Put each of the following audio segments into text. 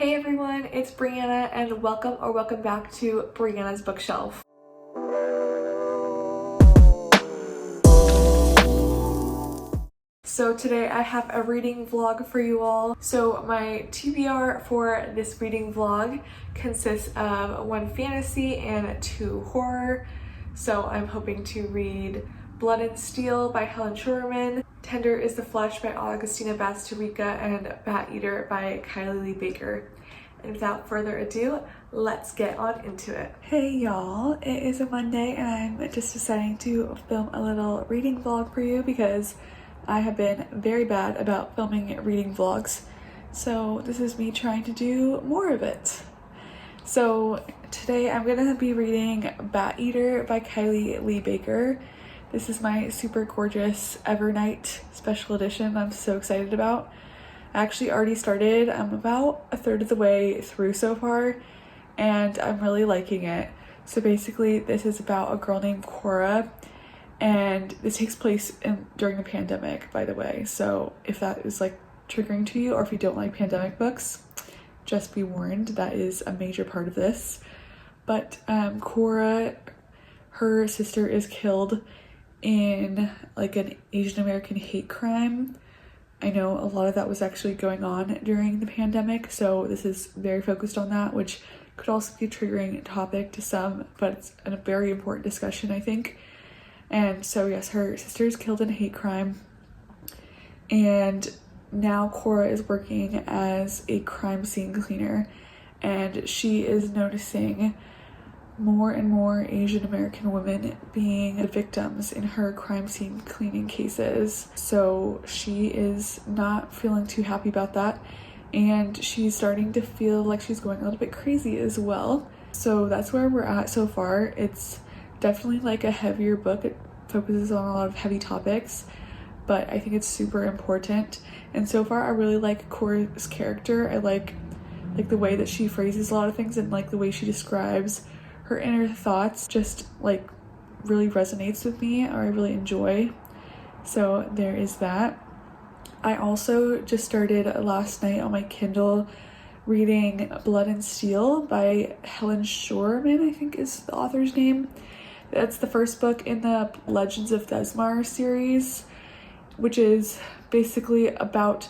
Hey everyone, it's Brianna and welcome back to Brianna's Bookshelf. So today I have a reading vlog for you all. So my TBR for this reading vlog consists of 1 fantasy and 2 horror. So I'm hoping to read Blood and Steel by Helen Scheurer, Tender is the Flesh by Agustina Bazterrica, and Bat Eater by Kylie Baker. And without further ado, let's get on into it. Hey y'all, it is a Monday and I'm just deciding to film a little reading vlog for you because I have been very bad about filming reading vlogs. So this is me trying to do more of it. So today I'm gonna be reading Bat Eater by Kylie Baker. This is my super gorgeous Evernight special edition I'm so excited about. I actually already started. I'm about a third of the way through so far and I'm really liking it. So basically this is about a girl named Cora, and this takes place during the pandemic, by the way. So if that is like triggering to you or if you don't like pandemic books, just be warned, that is a major part of this. But Cora, her sister is killed in like an Asian American hate crime. I know a lot of that was actually going on during the pandemic, so this is very focused on that, which could also be a triggering topic to some, but it's a very important discussion, I think. And so yes, her sister is killed in a hate crime, and now Cora is working as a crime scene cleaner, and she is noticing more and more Asian American women being the victims in her crime scene cleaning cases. So she is not feeling too happy about that, and she's starting to feel like she's going a little bit crazy as well. So that's where we're at so far. It's definitely like a heavier book. It focuses on a lot of heavy topics, but I think it's super important. And so far I really like Cora's character. I like the way that she phrases a lot of things, and like the way she describes her inner thoughts just like really resonates with me, or I really enjoy. So there is that. I also just started last night on my Kindle reading Blood and Steel by Helen Scheurer, I think is the author's name. That's the first book in the Legends of Desmar series, which is basically about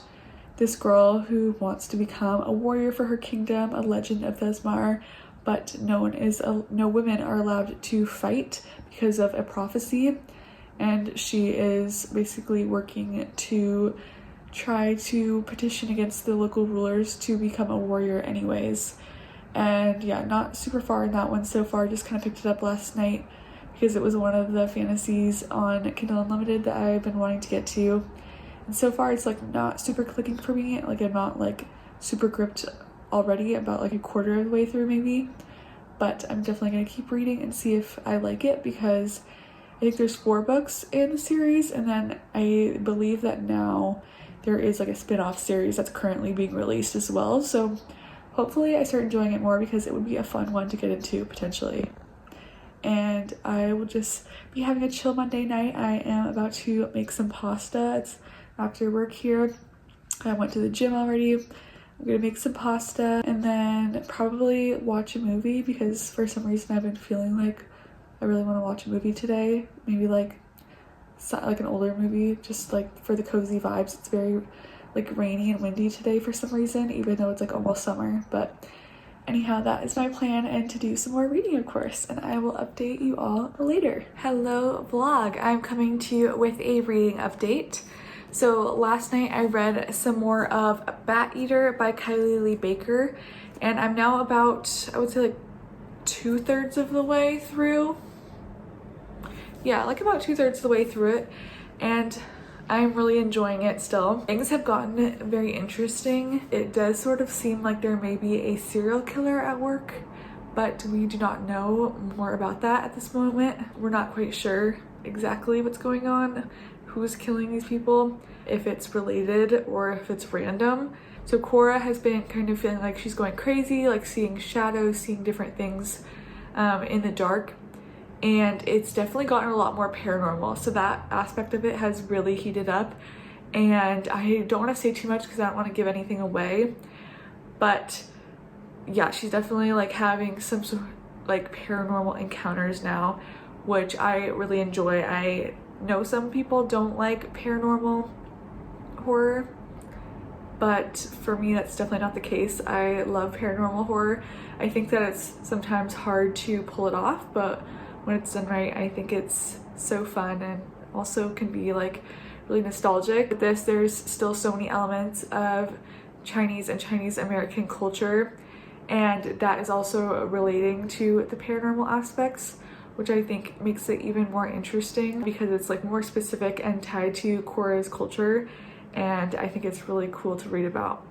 this girl who wants to become a warrior for her kingdom, a legend of Desmar, but no women are allowed to fight because of a prophecy, and she is basically working to try to petition against the local rulers to become a warrior anyways. And yeah, not super far in that one so far, just kind of picked it up last night because it was one of the fantasies on Kindle Unlimited that I've been wanting to get to, and so far it's like not super clicking for me. Like I'm not like super gripped already, about like a quarter of the way through maybe, but I'm definitely gonna keep reading and see if I like it, because I think there's 4 books in the series, and then I believe that now there is like a spin-off series that's currently being released as well. So hopefully I start enjoying it more, because it would be a fun one to get into potentially. And I will just be having a chill Monday night. I am about to make some pasta. It's after work here. I went to the gym already. I'm gonna make some pasta and then probably watch a movie, because for some reason I've been feeling like I really want to watch a movie today. Maybe like an older movie, just like for the cozy vibes. It's very like rainy and windy today for some reason, even though it's like almost summer. But anyhow, that is my plan, and to do some more reading of course, and I will update you all later. Hello vlog, I'm coming to you with a reading update. So last night I read some more of Bat Eater by Kylie Baker, and I'm now about, I would say like 2/3 of the way through. Yeah, like about 2/3 of the way through it, and I'm really enjoying it still. Things have gotten very interesting. It does sort of seem like there may be a serial killer at work, but we do not know more about that at this moment. We're not quite sure exactly what's going on, who's killing these people, if it's related or if it's random. So Cora has been kind of feeling like she's going crazy, like seeing shadows, seeing different things in the dark, and it's definitely gotten a lot more paranormal. So that aspect of it has really heated up, and I don't want to say too much because I don't want to give anything away, but yeah, she's definitely like having some sort of like paranormal encounters now, which I really enjoy. I know some people don't like paranormal horror, but for me that's definitely not the case. I love paranormal horror. I think that it's sometimes hard to pull it off, but when it's done right, I think it's so fun and also can be like really nostalgic. With this, there's still so many elements of Chinese and Chinese American culture, and that is also relating to the paranormal aspects, which I think makes it even more interesting because it's like more specific and tied to Cora's culture, and I think it's really cool to read about.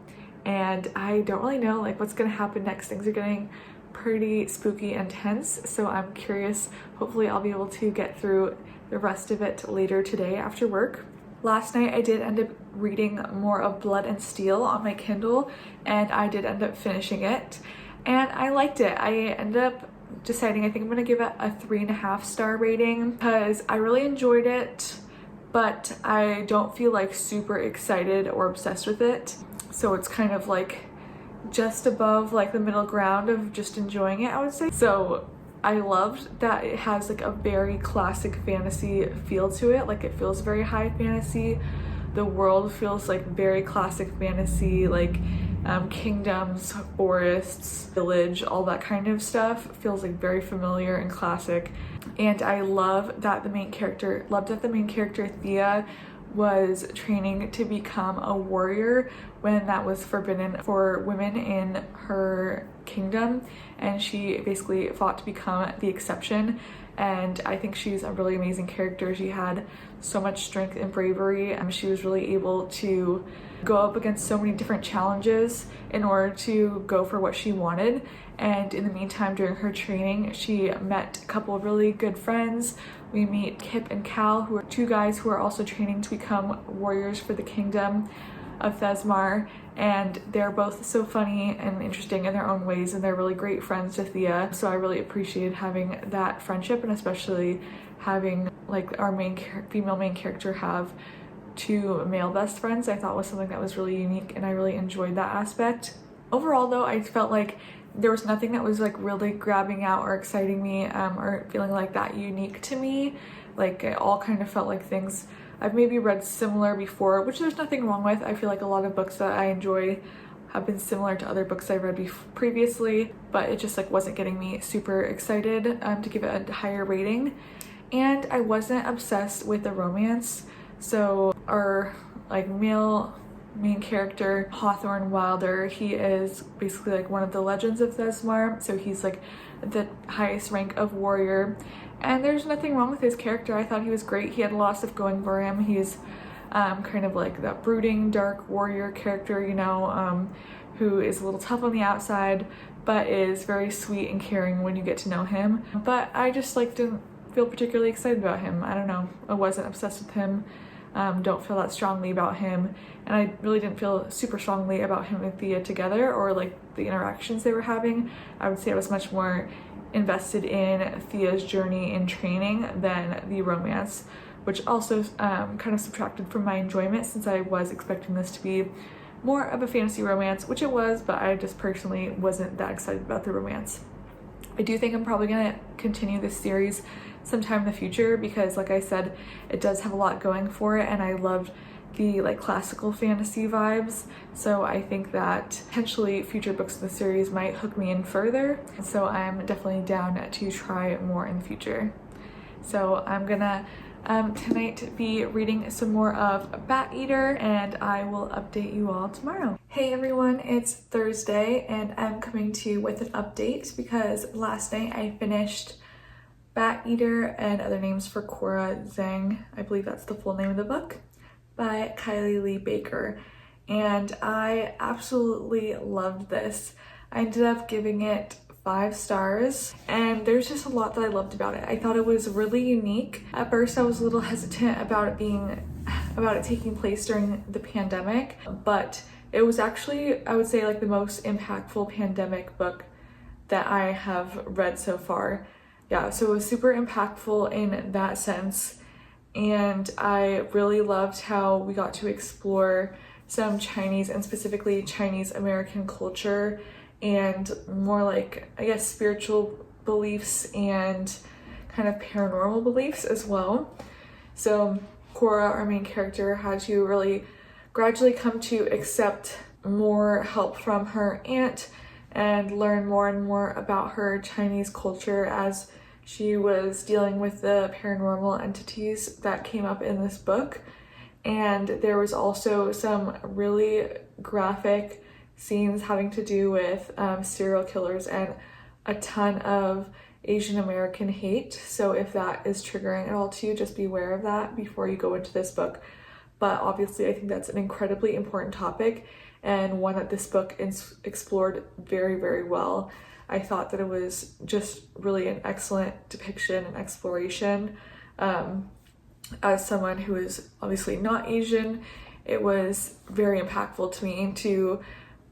And I don't really know like what's gonna happen next. Things are getting pretty spooky and tense, so I'm curious. Hopefully I'll be able to get through the rest of it later today after work. Last night I did end up reading more of Blood and Steel on my Kindle, and I did end up finishing it, and I liked it. I ended up deciding I think I'm gonna give it a 3.5 star rating because I really enjoyed it, but I don't feel like super excited or obsessed with it. So it's kind of like just above like the middle ground of just enjoying it, I would say. So I loved that it has like a very classic fantasy feel to it. Like it feels very high fantasy. The world feels like very classic fantasy, like kingdoms, forests, village, all that kind of stuff feels like very familiar and classic. And I loved that the main character Thea was training to become a warrior when that was forbidden for women in her kingdom, and she basically fought to become the exception. And I think she's a really amazing character. She had so much strength and bravery, and she was really able to go up against so many different challenges in order to go for what she wanted. And in the meantime, during her training, she met a couple of really good friends. We meet Kip and Cal, who are two guys who are also training to become warriors for the kingdom of Thesmar, and they're both so funny and interesting in their own ways, and they're really great friends to Thea. So I really appreciated having that friendship, and especially having like our female main character have two male best friends. I thought was something that was really unique, and I really enjoyed that aspect. Overall though, I felt like there was nothing that was like really grabbing out or exciting me or feeling like that unique to me. Like it all kind of felt like things I've maybe read similar before, which there's nothing wrong with. I feel like a lot of books that I enjoy have been similar to other books I read previously, but it just like wasn't getting me super excited to give it a higher rating. And I wasn't obsessed with the romance. So our like male main character, Hawthorne Wilder, he is basically like one of the legends of Thesmar, so he's like the highest rank of warrior, and there's nothing wrong with his character. I thought he was great. He had a lot of stuff going for him. He's kind of like that brooding dark warrior character, you know, who is a little tough on the outside but is very sweet and caring when you get to know him. But I just like didn't feel particularly excited about him. I don't know, I wasn't obsessed with him. Don't feel that strongly about him, and I really didn't feel super strongly about him and Thea together or like the interactions they were having. I would say I was much more invested in Thea's journey in training than the romance, which also kind of subtracted from my enjoyment since I was expecting this to be more of a fantasy romance, which it was, but I just personally wasn't that excited about the romance. I do think I'm probably gonna continue this series sometime in the future because, like I said, it does have a lot going for it, and I loved the like classical fantasy vibes. So I think that potentially future books in the series might hook me in further. So I'm definitely down to try more in the future. So I'm gonna tonight be reading some more of Bat Eater, and I will update you all tomorrow. Hey everyone, it's Thursday and I'm coming to you with an update because last night I finished Bat Eater and Other Names for Cora, Zeng, I believe that's the full name of the book, by Kylie Lee Baker, and I absolutely loved this. I ended up giving it 5 stars, and there's just a lot that I loved about it. I thought it was really unique. At first I was a little hesitant about it taking place during the pandemic, but it was actually, I would say, like the most impactful pandemic book that I have read so far. Yeah, so it was super impactful in that sense, and I really loved how we got to explore some Chinese and specifically Chinese American culture and more like, I guess, spiritual beliefs and kind of paranormal beliefs as well. So Cora, our main character, had to really gradually come to accept more help from her aunt and learn more and more about her Chinese culture as she was dealing with the paranormal entities that came up in this book. And there was also some really graphic scenes having to do with serial killers and a ton of Asian American hate. So if that is triggering at all to you, just be aware of that before you go into this book. But obviously I think that's an incredibly important topic and one that this book explored very, very well. I thought that it was just really an excellent depiction and exploration. As someone who is obviously not Asian, it was very impactful to me to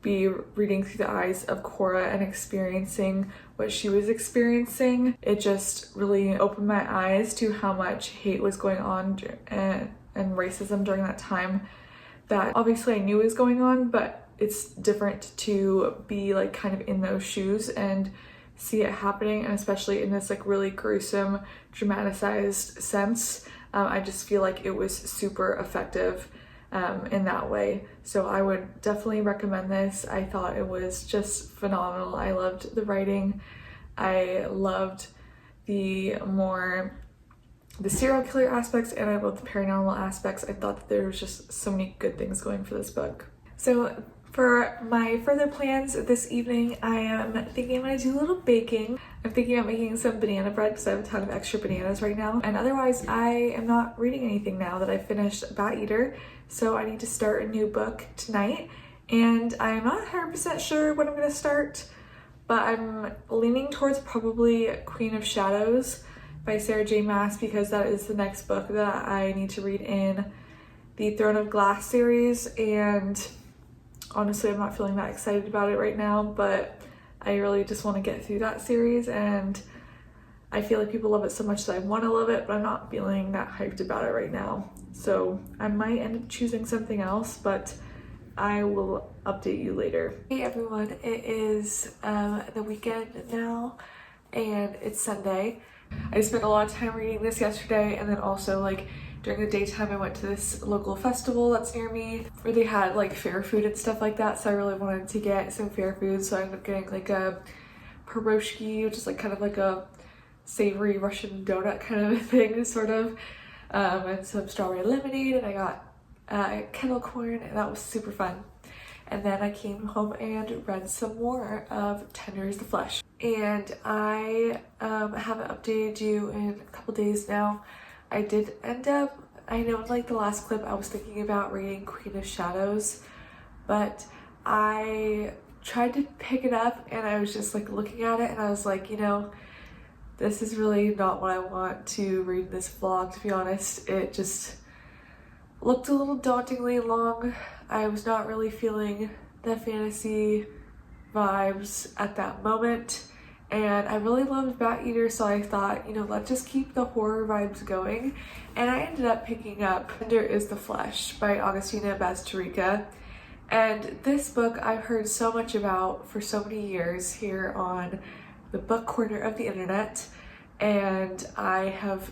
be reading through the eyes of Cora and experiencing what she was experiencing. It just really opened my eyes to how much hate was going on and racism during that time that obviously I knew was going on, but it's different to be like kind of in those shoes and see it happening, and especially in this like really gruesome, dramatized sense. I just feel like it was super effective in that way. So I would definitely recommend this. I thought it was just phenomenal. I loved the writing. I loved the serial killer aspects, and I loved the paranormal aspects. I thought that there was just so many good things going for this book. So for my further plans this evening, I am thinking I'm gonna do a little baking. I'm thinking about making some banana bread because I have a ton of extra bananas right now. And otherwise, I am not reading anything now that I finished Bat Eater. So I need to start a new book tonight. And I'm not 100% sure what I'm gonna start, but I'm leaning towards probably Queen of Shadows by Sarah J. Maas, because that is the next book that I need to read in the Throne of Glass series. And honestly, I'm not feeling that excited about it right now, but I really just want to get through that series, and I feel like people love it so much that I want to love it, but I'm not feeling that hyped about it right now. So I might end up choosing something else, but I will update you later. Hey everyone, it is the weekend now, and it's Sunday. I spent a lot of time reading this yesterday, and then also like during the daytime I went to this local festival that's near me where they had like fair food and stuff like that, so I really wanted to get some fair food, so I ended up getting like a pierogi, which is like kind of like a savory Russian donut kind of a thing, sort of, and some strawberry lemonade, and I got kettle corn, and that was super fun. And then I came home and read some more of Tender is the Flesh. And I haven't updated you in a couple days now. I did end up, I know in like the last clip I was thinking about reading Queen of Shadows, but I tried to pick it up and I was just like looking at it and I was like, you know, this is really not what I want to read in this vlog, to be honest. It just looked a little dauntingly long. I was not really feeling the fantasy vibes at that moment. And I really loved Bat Eater, so I thought, you know, let's just keep the horror vibes going. And I ended up picking up Tender is the Flesh by Agustina Bazterrica. And this book I've heard so much about for so many years here on the book corner of the internet. And I have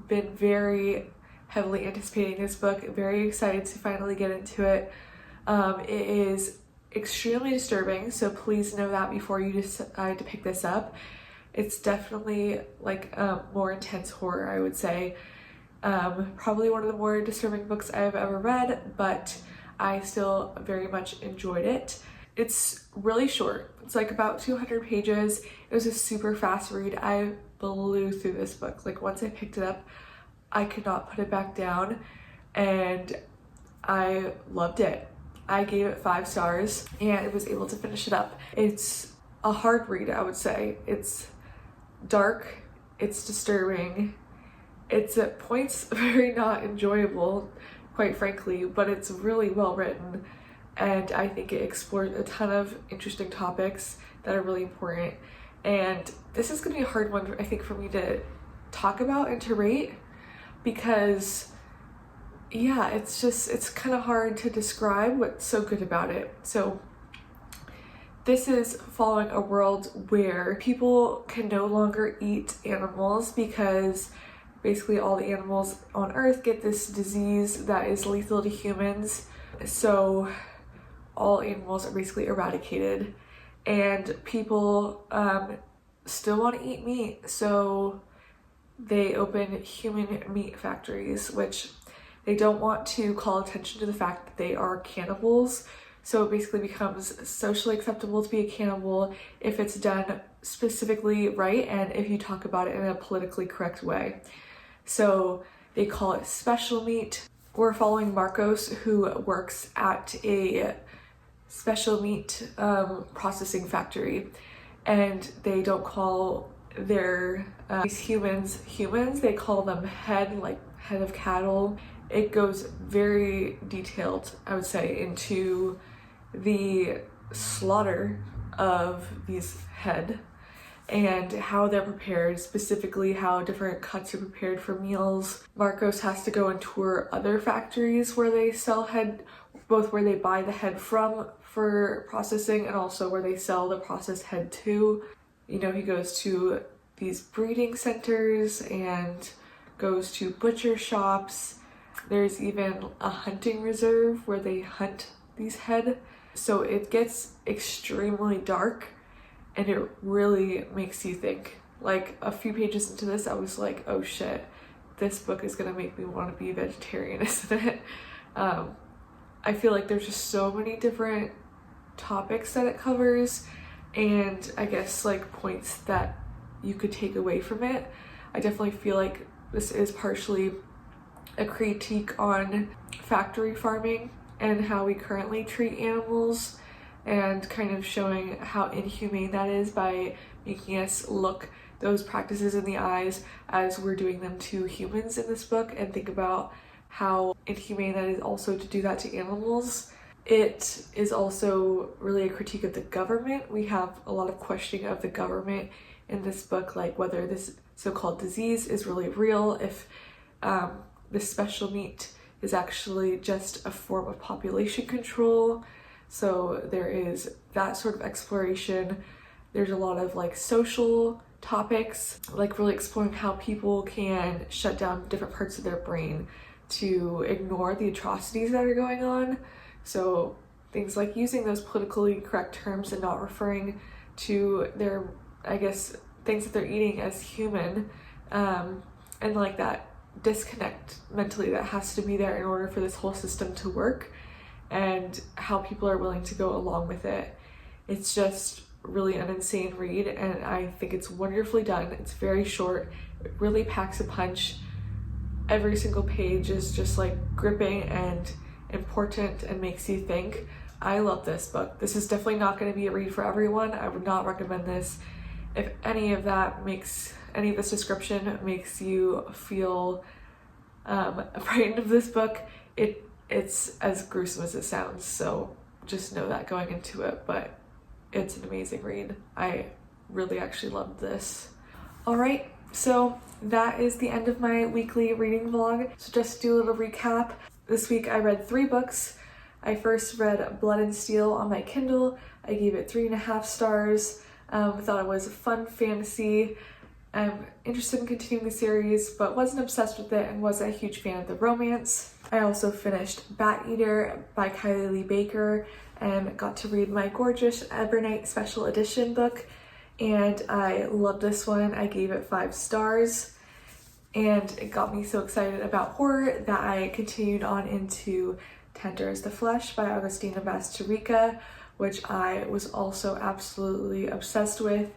been very heavily anticipating this book, very excited to finally get into it. It is extremely disturbing, so please know that before you decide to pick this up. It's definitely like more intense horror, I would say. Probably one of the more disturbing books I've ever read, but I still very much enjoyed it. It's really short. It's like about 200 pages. It was a super fast read. I blew through this book. Like once I picked it up, I could not put it back down, and I loved it. I gave it 5 stars and was able to finish it up. It's a hard read, I would say. It's dark, it's disturbing, it's at points very not enjoyable, quite frankly, but it's really well written, and I think it explores a ton of interesting topics that are really important. And this is gonna be a hard one, I think, for me to talk about and to rate, because yeah, it's kind of hard to describe what's so good about it. So This is following a world where people can no longer eat animals because basically all the animals on Earth get this disease that is lethal to humans. So all animals are basically eradicated, and people still want to eat meat, so they open human meat factories, which they don't want to call attention to the fact that they are cannibals. So it basically becomes socially acceptable to be a cannibal if it's done specifically right and if you talk about it in a politically correct way. So they call it special meat. We're following Marcos, who works at a special meat processing factory, and they don't call their these humans, they call them head, like head of cattle. It goes very detailed, I would say, into the slaughter of these head and how they're prepared, specifically how different cuts are prepared for meals. Marcos has to go and tour other factories where they sell head, both where they buy the head from for processing and also where they sell the processed head to. You know, he goes to these breeding centers and goes to butcher shops. There's even a hunting reserve where they hunt these head. So it gets extremely dark and it really makes you think. Like a few pages into this, I was like, oh shit, this book is gonna make me want to be a vegetarian, isn't it? I feel like there's just so many different topics that it covers, and I guess like points that you could take away from it. I definitely feel like this is partially a critique on factory farming and how we currently treat animals, and kind of showing how inhumane that is by making us look those practices in the eyes as we're doing them to humans in this book, and think about how inhumane that is also to do that to animals. It is also really a critique of the government. We have a lot of questioning of the government in this book, like whether this so-called disease is really real, if this special meat is actually just a form of population control. So there is that sort of exploration. There's a lot of like social topics, like really exploring how people can shut down different parts of their brain to ignore the atrocities that are going on. So things like using those politically correct terms and not referring to their, I guess, things that they're eating as human, and like that disconnect mentally that has to be there in order for this whole system to work, and how people are willing to go along with it. It's just really an insane read, and I think it's wonderfully done. It's very short, it really packs a punch. Every single page is just like gripping and important and makes you think. I love this book. This is definitely not going to be a read for everyone. I would not recommend this. If any of this description makes you feel frightened of this book, it's as gruesome as it sounds, so just know that going into it, but it's an amazing read. I really actually loved this. Alright, so that is the end of my weekly reading vlog. So just to do a little recap, this week I read 3 books. I first read Blood and Steel on my Kindle. I gave it 3.5 stars. I thought it was a fun fantasy. I'm interested in continuing the series, but wasn't obsessed with it and wasn't a huge fan of the romance. I also finished Bat Eater by Kylie Baker and got to read my gorgeous Evernight Special Edition book, and I love this one. I gave it 5 stars, and it got me so excited about horror that I continued on into Tender as the Flesh by Agustina Bazterrica, which I was also absolutely obsessed with,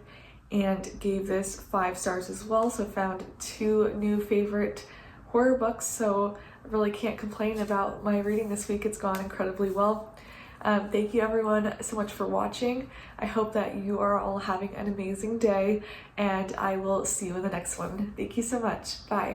and gave this 5 stars as well. So found 2 new favorite horror books, so I really can't complain about my reading this week. It's gone incredibly well. Thank you everyone so much for watching. I hope that you are all having an amazing day, and I will see you in the next one. Thank you so much. Bye.